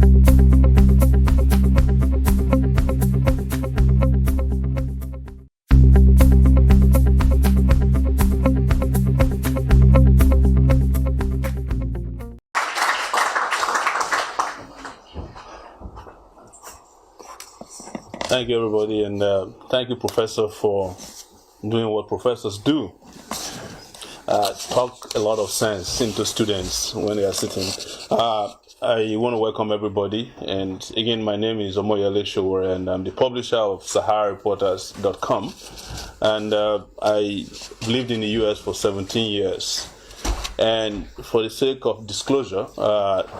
Thank you, everybody, and thank you, Professor, for doing what professors do. Talk a lot of sense into students when they are sitting. I want to welcome everybody, and again, my name is Omoyele Sowore, and I'm the publisher of SaharaReporters.com, and I lived in the US for 17 years. And for the sake of disclosure,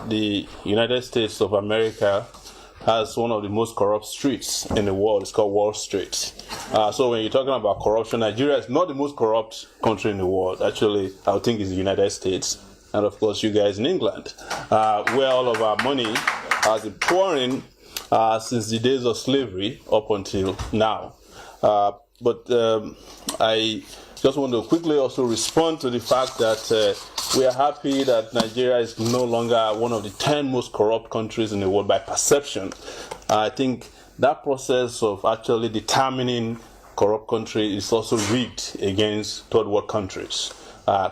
the United States of America has one of the most corrupt streets in the world. It's called Wall Street. So when you're talking about corruption, Nigeria is not the most corrupt country in the world. Actually, I would think it's the United States, and of course you guys in England, where all of our money has been pouring since the days of slavery up until now. But I just want to quickly also respond to the fact that we are happy that Nigeria is no longer one of the 10 most corrupt countries in the world by perception. I think that process of actually determining corrupt country is also rigged against third world countries.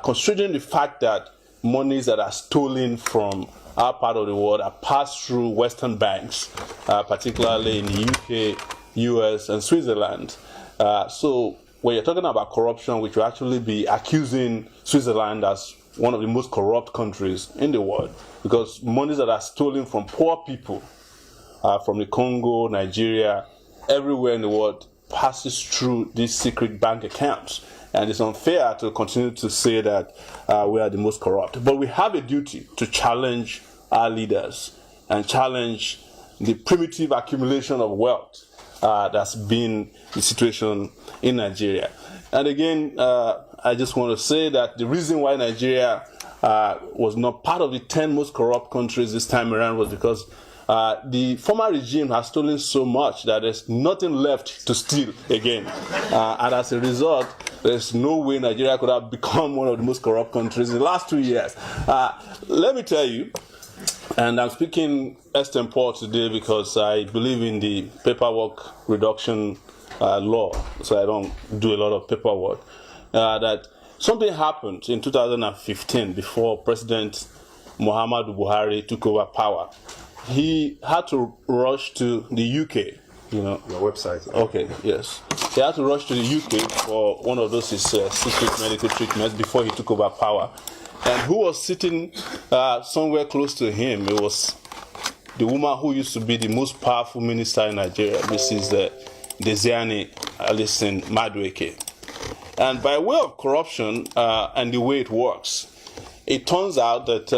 Considering the fact that monies that are stolen from our part of the world are passed through Western banks, particularly in the UK, US, and Switzerland. So when you're talking about corruption, we should actually be accusing Switzerland as one of the most corrupt countries in the world, because monies that are stolen from poor people from the Congo, Nigeria, everywhere in the world passes through these secret bank accounts. And it's unfair to continue to say that we are the most corrupt. But we have a duty to challenge our leaders and challenge the primitive accumulation of wealth that's been the situation in Nigeria. And again, I just want to say that the reason why Nigeria was not part of the 10 most corrupt countries this time around was because the former regime has stolen so much that there's nothing left to steal again. And as a result, there's no way Nigeria could have become one of the most corrupt countries in the last 2 years. Let me tell you, and I'm speaking extempore today because I believe in the paperwork reduction law, so I don't do a lot of paperwork, that something happened in 2015 before President Muhammadu Buhari took over power. He had to rush to the UK. Your website. Okay, yes. He had to rush to the UK for one of those secret medical treatments before he took over power. And who was sitting somewhere close to him? It was the woman who used to be the most powerful minister in Nigeria, Mrs. Desiani Alison Madueke. And by way of corruption and the way it works, it turns out that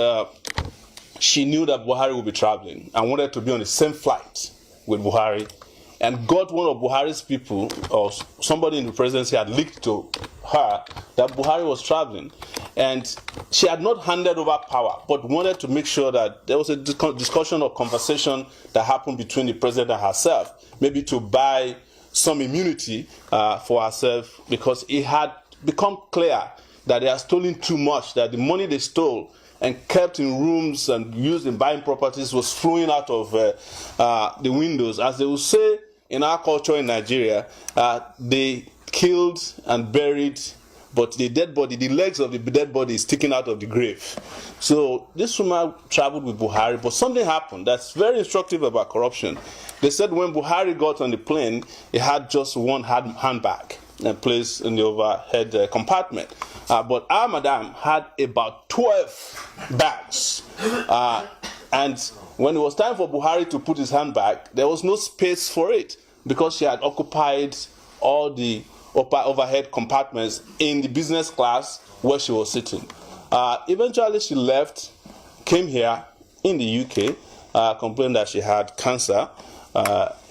she knew that Buhari would be traveling and wanted to be on the same flight with Buhari, and got one of Buhari's people, or somebody in the presidency had leaked to her that Buhari was traveling. And she had not handed over power, but wanted to make sure that there was a discussion or conversation that happened between the president and herself, maybe to buy some immunity for herself, because it had become clear that they had stolen too much, that the money they stole and kept in rooms and used in buying properties was flowing out of the windows. As they will say in our culture in Nigeria, they killed and buried, but the dead body, the legs of the dead body is sticking out of the grave. So this woman traveled with Buhari, but something happened that's very instructive about corruption. They said when Buhari got on the plane, he had just one handbag and placed in the overhead compartment. But our madam had about 12 bags. And when it was time for Buhari to put his handbag, there was no space for it because she had occupied all the overhead compartments in the business class where she was sitting. Eventually she left, came here in the UK, complained that she had cancer,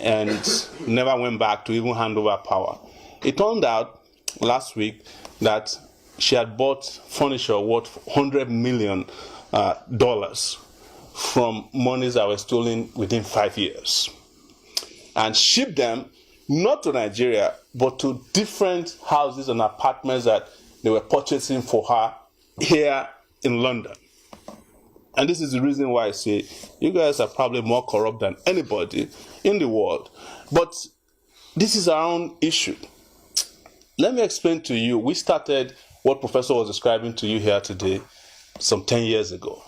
and never went back to even hand over power. It turned out last week that she had bought furniture worth $100 million from monies that were stolen within 5 years, and shipped them not to Nigeria, but to different houses and apartments that they were purchasing for her here in London. And this is the reason why I say you guys are probably more corrupt than anybody in the world. But this is our own issue. Let me explain to you. We started what Professor was describing to you here today some 10 years ago.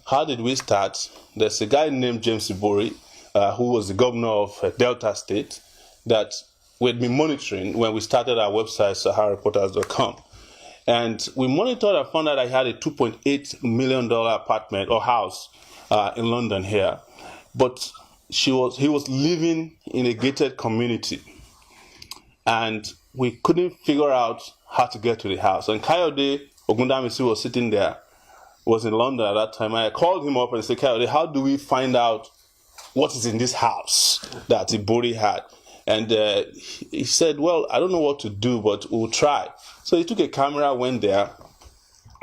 How did we start? There's a guy named James Ibori, who was the governor of Delta State, that we had been monitoring when we started our website, SaharaReporters.com. And we monitored and found out I had a $2.8 million apartment or house in London here. But he was living in a gated community. And we couldn't figure out how to get to the house. And Kayode Ogundamisi was sitting there, was in London at that time. I called him up and said, Kayode, how do we find out what is in this house that Ibori had? And he said, well, I don't know what to do, but we'll try. So he took a camera, went there,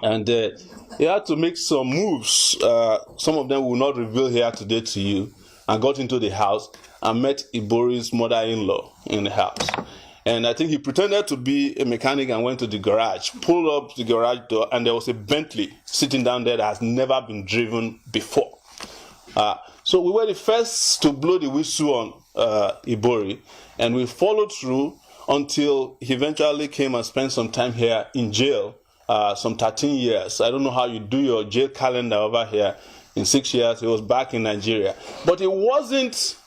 and he had to make some moves. Some of them will not reveal here today to you, and got into the house and met Ibori's mother-in-law in the house. And I think he pretended to be a mechanic and went to the garage, pulled up the garage door, and there was a Bentley sitting down there that has never been driven before. So we were the first to blow the whistle on Ibori, and we followed through until he eventually came and spent some time here in jail, some 13 years. I don't know how you do your jail calendar over here. In 6 years, he was back in Nigeria. But it wasn't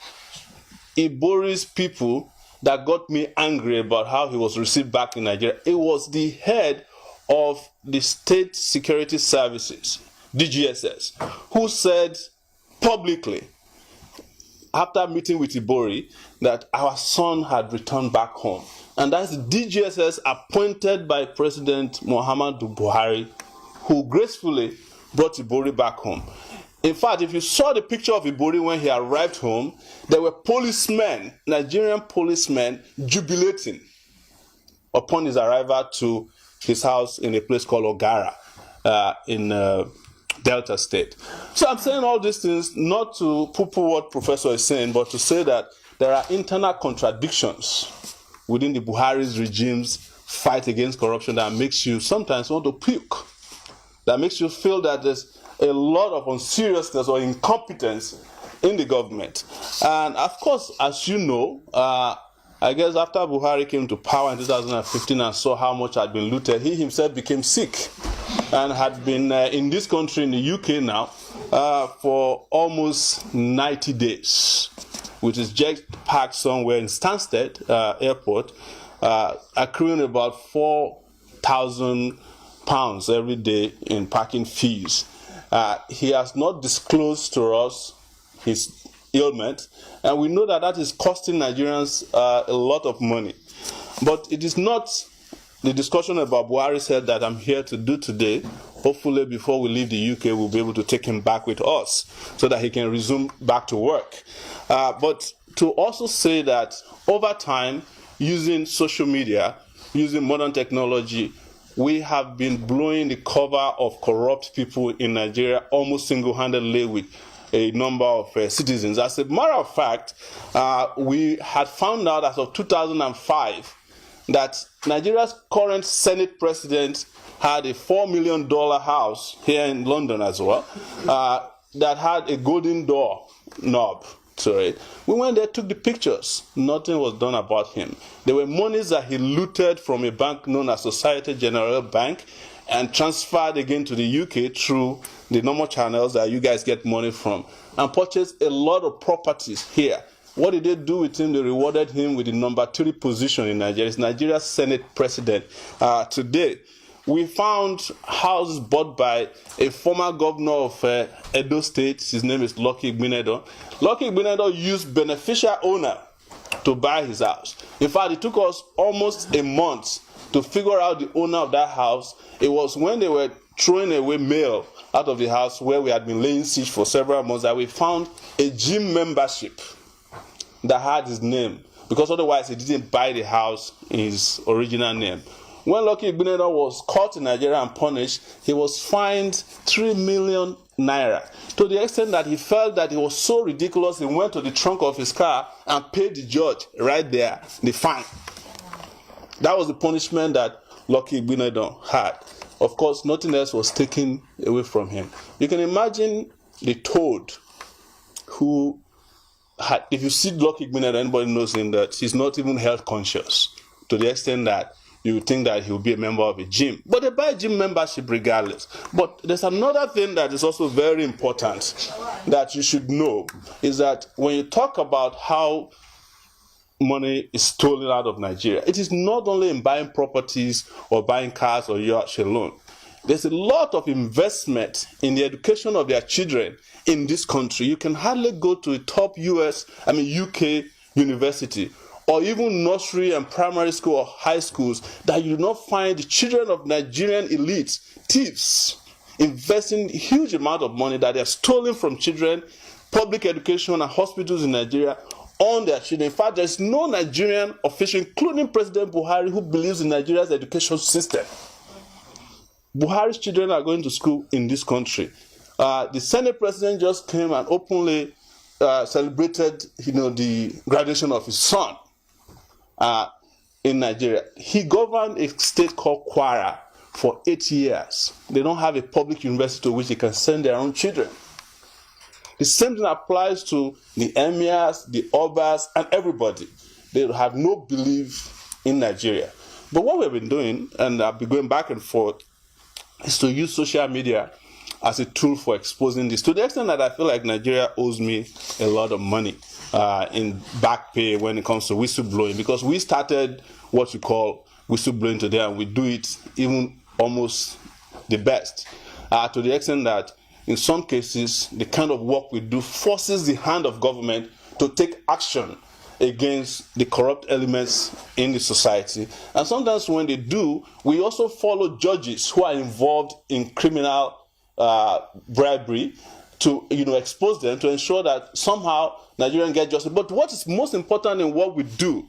Ibori's people that got me angry about how he was received back in Nigeria. It was the head of the State Security Services, DGSS, who said publicly, after meeting with Ibori, that our son had returned back home. And that's the DGSS appointed by President Muhammadu Buhari, who gracefully brought Ibori back home. In fact, if you saw the picture of Ibori when he arrived home, there were policemen, Nigerian policemen, jubilating upon his arrival to his house in a place called Ogara in Delta State. So I'm saying all these things not to poo-poo what Professor is saying, but to say that there are internal contradictions within the Buhari's regime's fight against corruption that makes you sometimes want to puke, that makes you feel that there's a lot of unseriousness or incompetence in the government. And of course, as you know, I guess after Buhari came to power in 2015 and saw how much had been looted, he himself became sick and had been in this country, in the UK now, for almost 90 days, with his jet parked somewhere in Stansted Airport, accruing about £4,000 every day in parking fees. He has not disclosed to us his ailment, and we know that that is costing Nigerians a lot of money. But it is not the discussion about Buhari's head that I'm here to do today. Hopefully before we leave the UK, we'll be able to take him back with us so that he can resume back to work. But to also say that over time, using social media, using modern technology, we have been blowing the cover of corrupt people in Nigeria almost single-handedly with a number of citizens. As a matter of fact, we had found out as of 2005 that Nigeria's current Senate president had a $4 million house here in London as well, that had a golden door knob to it. We went there, took the pictures. Nothing was done about him. There were monies that he looted from a bank known as Societe Generale Bank and transferred again to the UK through the normal channels that you guys get money from, and purchased a lot of properties here. What did they do with him? They rewarded him with the number 3 position in Nigeria. He's Nigeria's Senate president today. We found houses bought by a former governor of Edo State. His name is Lucky Igbeneghu. Lucky Igbeneghu used beneficial owner to buy his house. In fact, it took us almost a month to figure out the owner of that house. It was when they were throwing away mail out of the house where we had been laying siege for several months that we found a gym membership that had his name, because otherwise he didn't buy the house in his original name. When Lucky Igbeneghu was caught in Nigeria and punished, he was fined 3 million naira, to the extent that he felt that it was so ridiculous, he went to the trunk of his car and paid the judge right there the fine. That was the punishment that Lucky Igbeneghu had. Of course, nothing else was taken away from him. You can imagine the toad who had, if you see Lucky Gbined, anybody knows him, that he's not even health conscious to the extent that you would think that he'll be a member of a gym. But they buy gym membership regardless. But there's another thing that is also very important that you should know, is that when you talk about how money is stolen out of Nigeria, it is not only in buying properties or buying cars or yachts alone. There's a lot of investment in the education of their children in this country. You can hardly go to a top UK university, or even nursery and primary school or high schools, that you do not find the children of Nigerian elites, thieves, investing a huge amount of money that they have stolen from children, public education and hospitals in Nigeria on their children. In fact, there's no Nigerian official, including President Buhari, who believes in Nigeria's education system. Buhari's children are going to school in this country. The Senate president just came and openly celebrated, the graduation of his son in Nigeria. He governed a state called Kwara for 8 years. They don't have a public university to which they can send their own children. The same thing applies to the emirs, the obas, and everybody. They have no belief in Nigeria. But what we've been doing, and I've been going back and forth, is to use social media as a tool for exposing this, to the extent that I feel like Nigeria owes me a lot of money in back pay when it comes to whistleblowing, because we started what we call whistleblowing today, and we do it even almost the best, to the extent that in some cases the kind of work we do forces the hand of government to take action against the corrupt elements in the society. And sometimes when they do, we also follow judges who are involved in criminal bribery to expose them, to ensure that somehow Nigerians get justice. But what is most important in what we do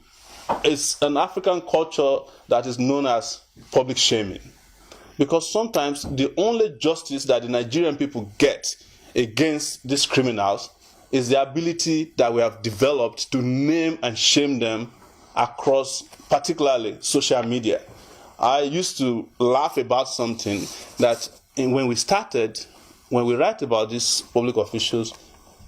is an African culture that is known as public shaming. Because sometimes the only justice that the Nigerian people get against these criminals is the ability that we have developed to name and shame them across, particularly, social media. I used to laugh about something that when we write about these public officials,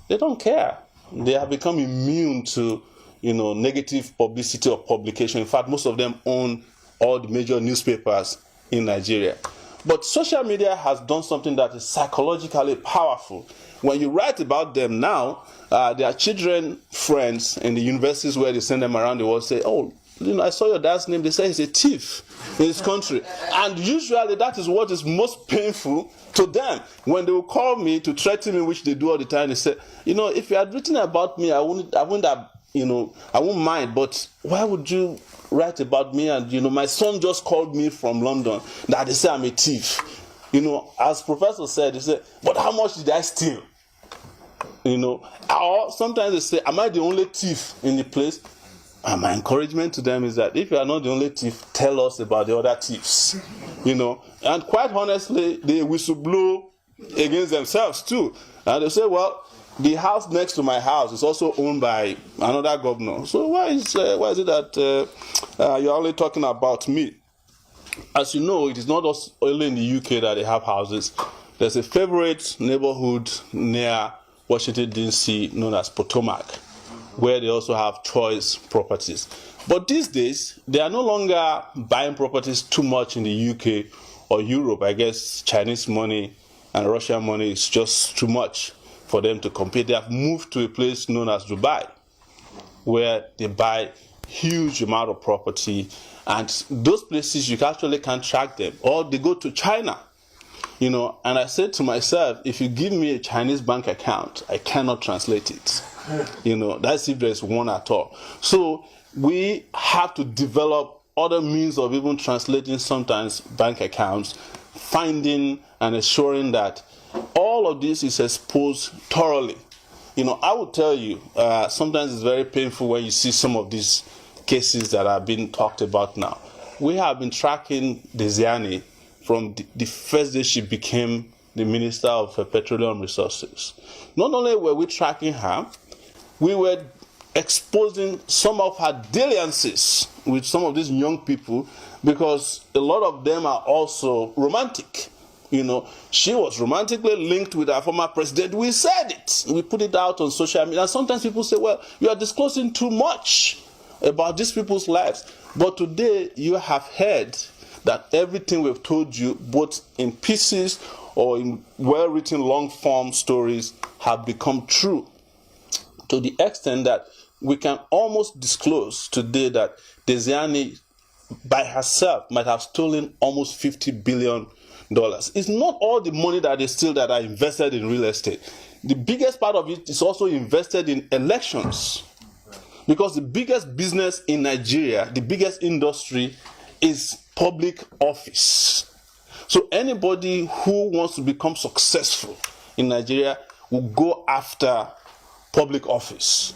they don't care. They have become immune to, negative publicity or publication. In fact, most of them own all the major newspapers in Nigeria. But social media has done something that is psychologically powerful. When you write about them now, their children, friends in the universities where they send them around the world say, oh, I saw your dad's name. They say he's a thief in this country. And usually that is what is most painful to them. When they will call me to threaten me, which they do all the time, they say, if you had written about me, I wouldn't have, I wouldn't mind, but why would you write about me? And, my son just called me from London that they say I'm a thief. As Professor said, they say, but how much did I steal? Or sometimes they say, am I the only thief in the place? And my encouragement to them is that if you are not the only thief, tell us about the other thieves. And quite honestly, they whistleblow against themselves too. And they say, well, the house next to my house is also owned by another governor. So why is it that you're only talking about me? As you know, it is not only in the UK that they have houses. There's a favorite neighborhood near Washington, D.C., known as Potomac, where they also have choice properties. But these days, they are no longer buying properties too much in the UK or Europe. I guess Chinese money and Russian money is just too much for them to compete. They have moved to a place known as Dubai, where they buy huge amount of property, and those places you actually can't track them. Or they go to China. And I said to myself, if you give me a Chinese bank account, I cannot translate it. That's if there's one at all. So we have to develop other means of even translating sometimes bank accounts, finding and ensuring that all of this is exposed thoroughly. I will tell you, sometimes it's very painful when you see some of these cases that are being talked about now. We have been tracking Desiani from the first day she became the Minister of Petroleum Resources. Not only were we tracking her, we were exposing some of her dalliances with some of these young people, because a lot of them are also romantic. She was romantically linked with our former president. We said it. We put it out on social media. And sometimes people say, well, you are disclosing too much about these people's lives. But today, you have heard that everything we've told you, both in pieces or in well-written long-form stories, have become true, to the extent that we can almost disclose today that Desiani, by herself, might have stolen almost $50 billion. It's not all the money that they steal that are invested in real estate. The biggest part of it is also invested in elections. Because the biggest business in Nigeria, the biggest industry, is public office. So anybody who wants to become successful in Nigeria will go after public office.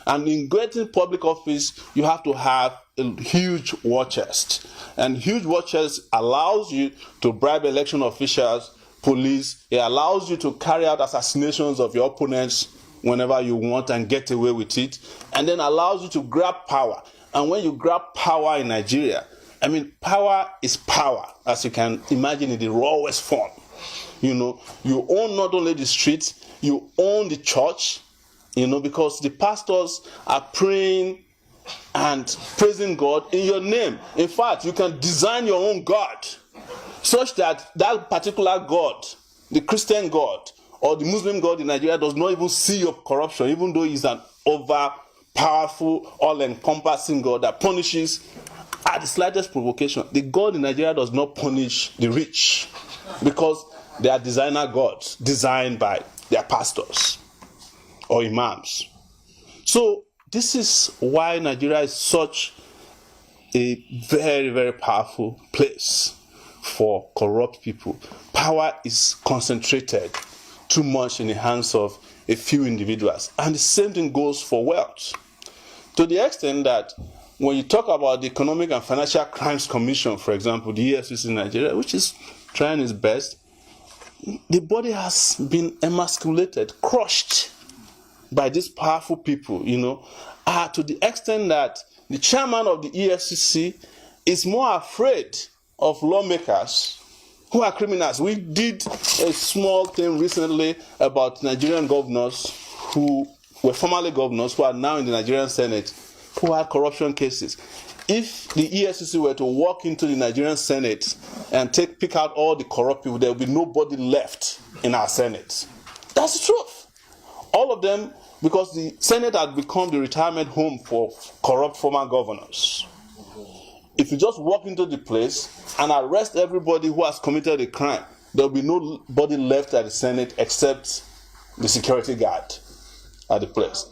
And in getting public office, you have to have a huge war chest. And huge war chest allows you to bribe election officials, police. It allows you to carry out assassinations of your opponents whenever you want and get away with it. And then allows you to grab power. And when you grab power in Nigeria, power is power, as you can imagine in the rawest form. You own not only the streets, you own the church, because the pastors are praying and praising God in your name. In fact, you can design your own God, such that that particular God, the Christian God or the Muslim God in Nigeria, does not even see your corruption, even though he's an over-powerful, all-encompassing God that punishes at the slightest provocation. The God in Nigeria does not punish the rich, because they are designer gods designed by their pastors or imams. So this is why Nigeria is such a very, very powerful place for corrupt people. Power is concentrated too much in the hands of a few individuals. And the same thing goes for wealth. To the extent that when you talk about the Economic and Financial Crimes Commission, for example, the EFCC in Nigeria, which is trying its best, the body has been emasculated, crushed by these powerful people, to the extent that the chairman of the EFCC is more afraid of lawmakers who are criminals. We did a small thing recently about Nigerian governors who were formerly governors, who are now in the Nigerian Senate, who had corruption cases. If the EFCC were to walk into the Nigerian Senate and pick out all the corrupt people, there will be nobody left in our Senate. That's the truth. All of them, because the Senate had become the retirement home for corrupt former governors. If you just walk into the place and arrest everybody who has committed a crime, there will be nobody left at the Senate except the security guard at the place.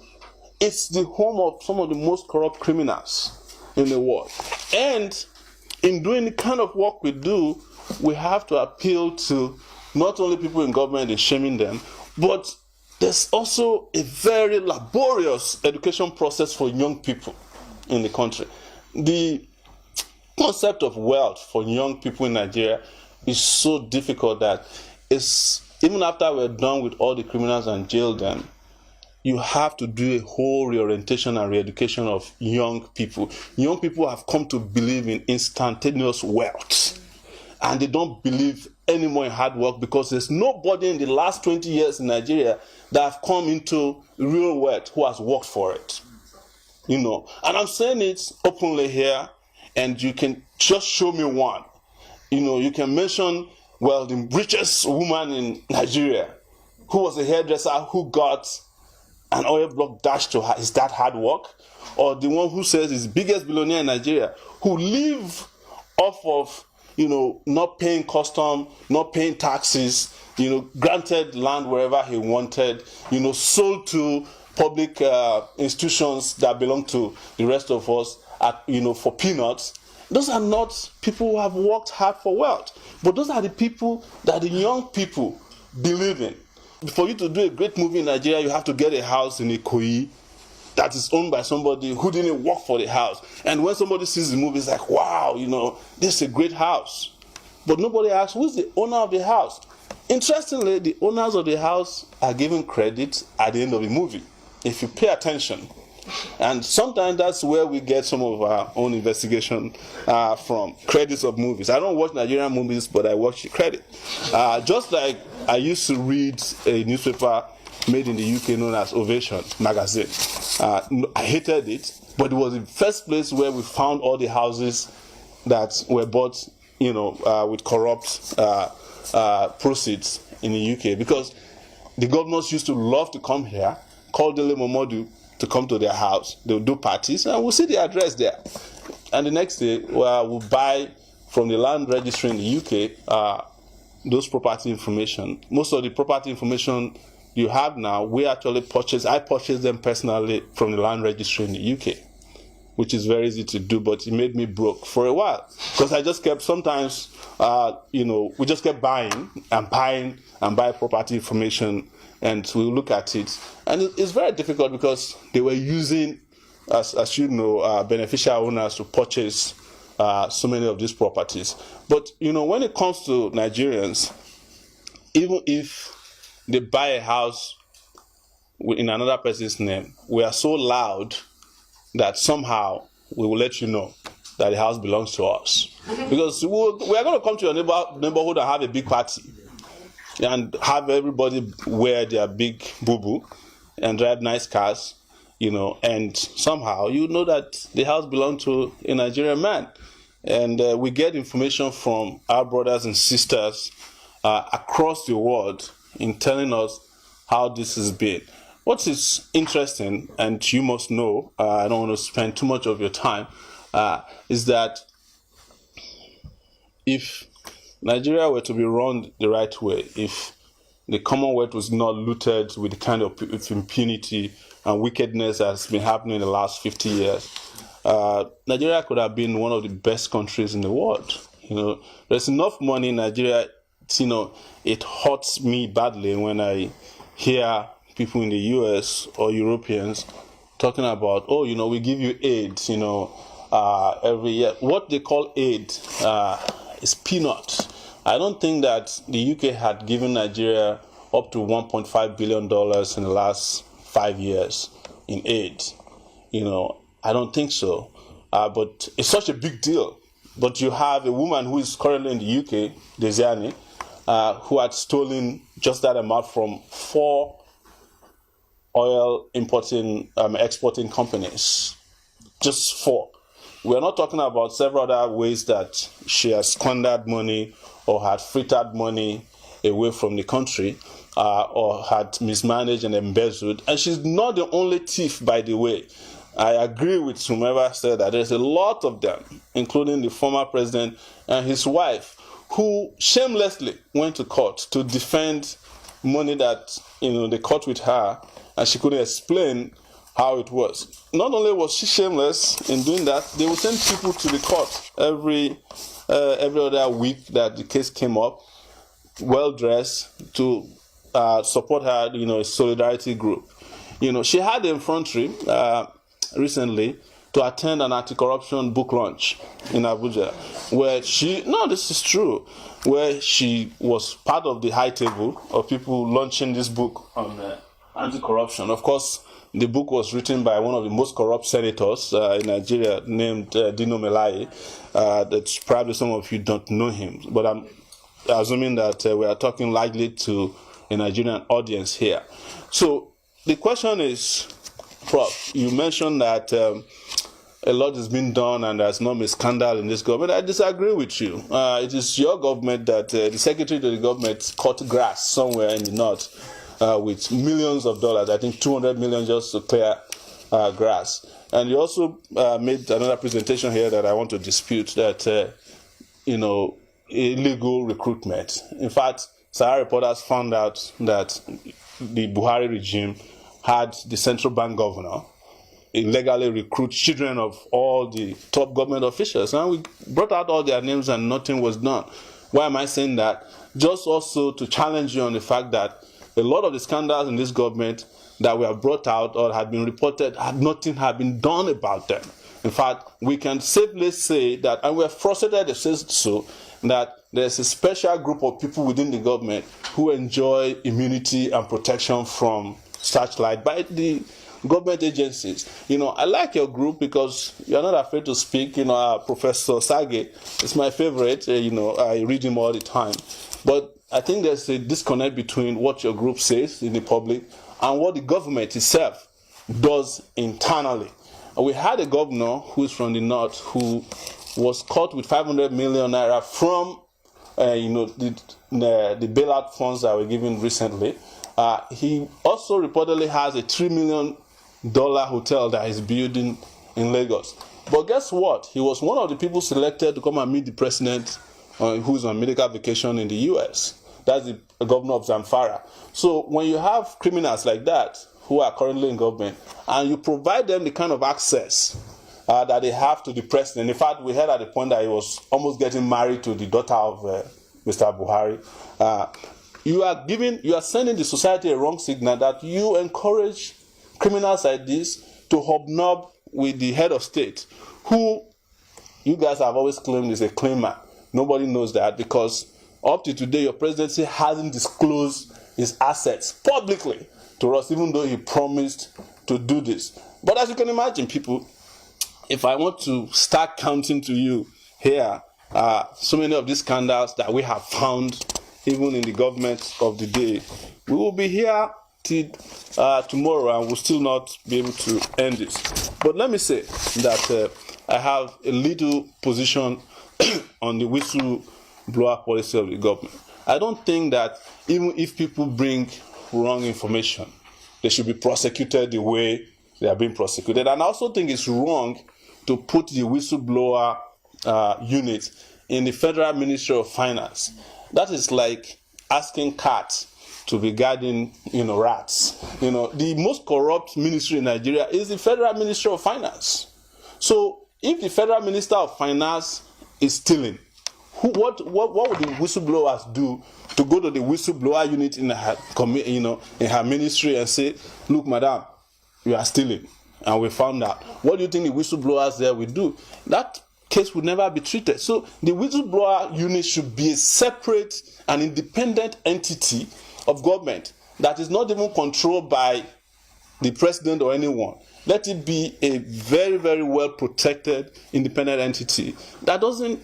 It's the home of some of the most corrupt criminals in the world. And in doing the kind of work we do, we have to appeal to not only people in government and shaming them, but there's also a very laborious education process for young people in the country. The concept of wealth for young people in Nigeria is so difficult that even after we're done with all the criminals and jail them, you have to do a whole reorientation and re-education of young people. Young people have come to believe in instantaneous wealth. And they don't believe anymore in hard work, because there's nobody in the last 20 years in Nigeria that have come into real wealth who has worked for it. And I'm saying it openly here, and you can just show me one. You can mention, the richest woman in Nigeria, who was a hairdresser, who got an oil block dashed to her. Is that hard work? Or the one who says is the biggest billionaire in Nigeria, who live off of not paying custom, not paying taxes, granted land wherever he wanted, sold to public institutions that belong to the rest of us for peanuts. Those are not people who have worked hard for wealth. But those are the people that the young people believe in. For you to do a great movie in Nigeria, you have to get a house in Ikoyi that is owned by somebody who didn't work for the house. And when somebody sees the movie, it's like, wow, this is a great house. But nobody asks, who's the owner of the house? Interestingly, the owners of the house are given credit at the end of the movie. If you pay attention, And sometimes that's where we get some of our own investigation from, credits of movies. I don't watch Nigerian movies, but I watch the credit. Just like I used to read a newspaper made in the UK known as Ovation magazine. I hated it, but it was the first place where we found all the houses that were bought, with corrupt proceeds in the UK, because the governors used to love to come here, call Dele Momodu to come to their house. They'll do parties, and we'll see the address there. And the next day, we'll buy from the land registry in the UK those property information. Most of the property information you have now, I purchased them personally from the land registry in the UK, which is very easy to do, but it made me broke for a while. Because I just kept, sometimes, we just kept buying and buying property information, and we look at it. And it's very difficult because they were using, as you know, beneficial owners to purchase so many of these properties. But, when it comes to Nigerians, even if they buy a house in another person's name, we are so loud that somehow we will let you know that the house belongs to us. Because we are going to come to your neighborhood and have a big party and have everybody wear their big boo-boo and drive nice cars, and somehow you know that the house belongs to a Nigerian man. And we get information from our brothers and sisters across the world in telling us how this has been. What is interesting, and you must know, I don't want to spend too much of your time, is that if Nigeria were to be run the right way, if the Commonwealth was not looted with the kind of impunity and wickedness that's been happening in the last 50 years, Nigeria could have been one of the best countries in the world. There's enough money in Nigeria. It hurts me badly when I hear people in the US or Europeans talking about, we give you aid, every year. What they call aid is peanuts. I don't think that the UK had given Nigeria up to $1.5 billion in the last 5 years in aid. I don't think so. But it's such a big deal. But you have a woman who is currently in the UK, Desiani, who had stolen just that amount from 4 oil exporting companies. Just 4. We're not talking about several other ways that she has squandered money or had frittered money away from the country, or had mismanaged and embezzled. And she's not the only thief, by the way. I agree with whomever said that there's a lot of them, including the former president and his wife, who shamelessly went to court to defend money that they caught with her, and she couldn't explain how it was. Not only was she shameless in doing that, they would send people to the court every other week that the case came up, well dressed, to support her, a solidarity group. She had the effrontery recently to attend an anti-corruption book launch in Abuja, where this is true, where she was part of the high table of people launching this book on anti-corruption. Of course, the book was written by one of the most corrupt senators in Nigeria, named Dino Melaye. That's probably some of you don't know him, but I'm assuming that we are talking likely to a Nigerian audience here. So the question is, Prof, you mentioned that a lot has been done and there's not been scandal in this government. I disagree with you. It is your government that the secretary to the government cut grass somewhere in the north with millions of dollars. I think 200 million just to clear grass. And you also made another presentation here that I want to dispute, that illegal recruitment. In fact, Sahara reporters found out that the Buhari regime had the central bank governor illegally recruit children of all the top government officials. And we brought out all their names and nothing was done. Why am I saying that? Just also to challenge you on the fact that a lot of the scandals in this government that were brought out or had been reported, nothing had been done about them. In fact, we can safely say that, and we're frustrated to say so, that there's a special group of people within the government who enjoy immunity and protection from searchlight by the government agencies. I like your group because you're not afraid to speak. Professor Sage is my favorite. I read him all the time. But I think there's a disconnect between what your group says in the public and what the government itself does internally. We had a governor who's from the north who was caught with 500 million naira from the bailout funds that were given recently. He also reportedly has a $3 million hotel that he's building in Lagos. But guess what? He was one of the people selected to come and meet the president who's on medical vacation in the US. That's the governor of Zamfara. So when you have criminals like that who are currently in government and you provide them the kind of access that they have to the president. In fact, we heard at the point that he was almost getting married to the daughter of Mr. Buhari. You are sending the society a wrong signal that you encourage criminals like this to hobnob with the head of state, who you guys have always claimed is a claimer. Nobody knows that because up to today, your presidency hasn't disclosed his assets publicly to us, even though he promised to do this. But as you can imagine, people, if I want to start counting to you here, so many of these scandals that we have found, even in the government of the day, we will be here till tomorrow and will still not be able to end this. But let me say that I have a little position on the whistleblower policy of the government. I don't think that even if people bring wrong information, they should be prosecuted the way they are being prosecuted. And I also think it's wrong to put the whistleblower unit in the Federal Ministry of Finance. That is like asking cats to be guarding, rats. The most corrupt ministry in Nigeria is the Federal Ministry of Finance. So if the Federal Minister of Finance is stealing, what would the whistleblowers do to go to the whistleblower unit in her, in her ministry and say, look, madam, you are stealing, and we found out. What do you think the whistleblowers there will do? That case would never be treated. So the whistleblower unit should be a separate and independent entity of government that is not even controlled by the president or anyone. Let it be a very, very well protected independent entity.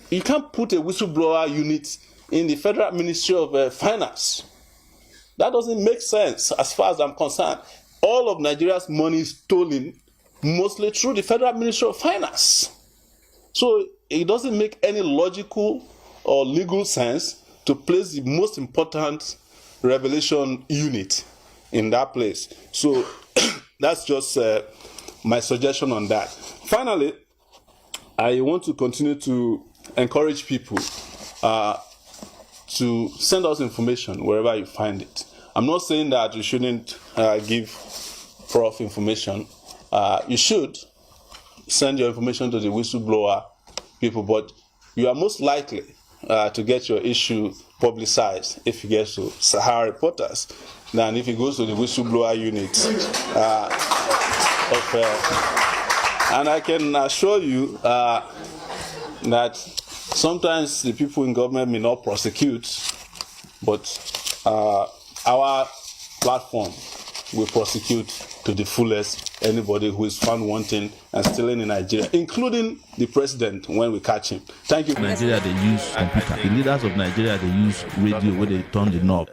You can't put a whistleblower unit in the Federal Ministry of Finance. That doesn't make sense as far as I'm concerned. All of Nigeria's money is stolen mostly through the Federal Ministry of Finance. So it doesn't make any logical or legal sense to place the most important revelation unit in that place. So that's just my suggestion on that. Finally, I want to continue to encourage people to send us information wherever you find it. I'm not saying that you shouldn't give Prof information. You should send your information to the whistleblower people, but you are most likely to get your issue publicized if you get to Sahara Reporters than if it goes to the whistleblower unit. And I can assure you that sometimes the people in government may not prosecute, but our platform will prosecute to the fullest anybody who is found wanting and stealing in Nigeria, including the president when we catch him. Thank you. Nigeria, they use computer. The leaders of Nigeria, they use radio where they turn the knob.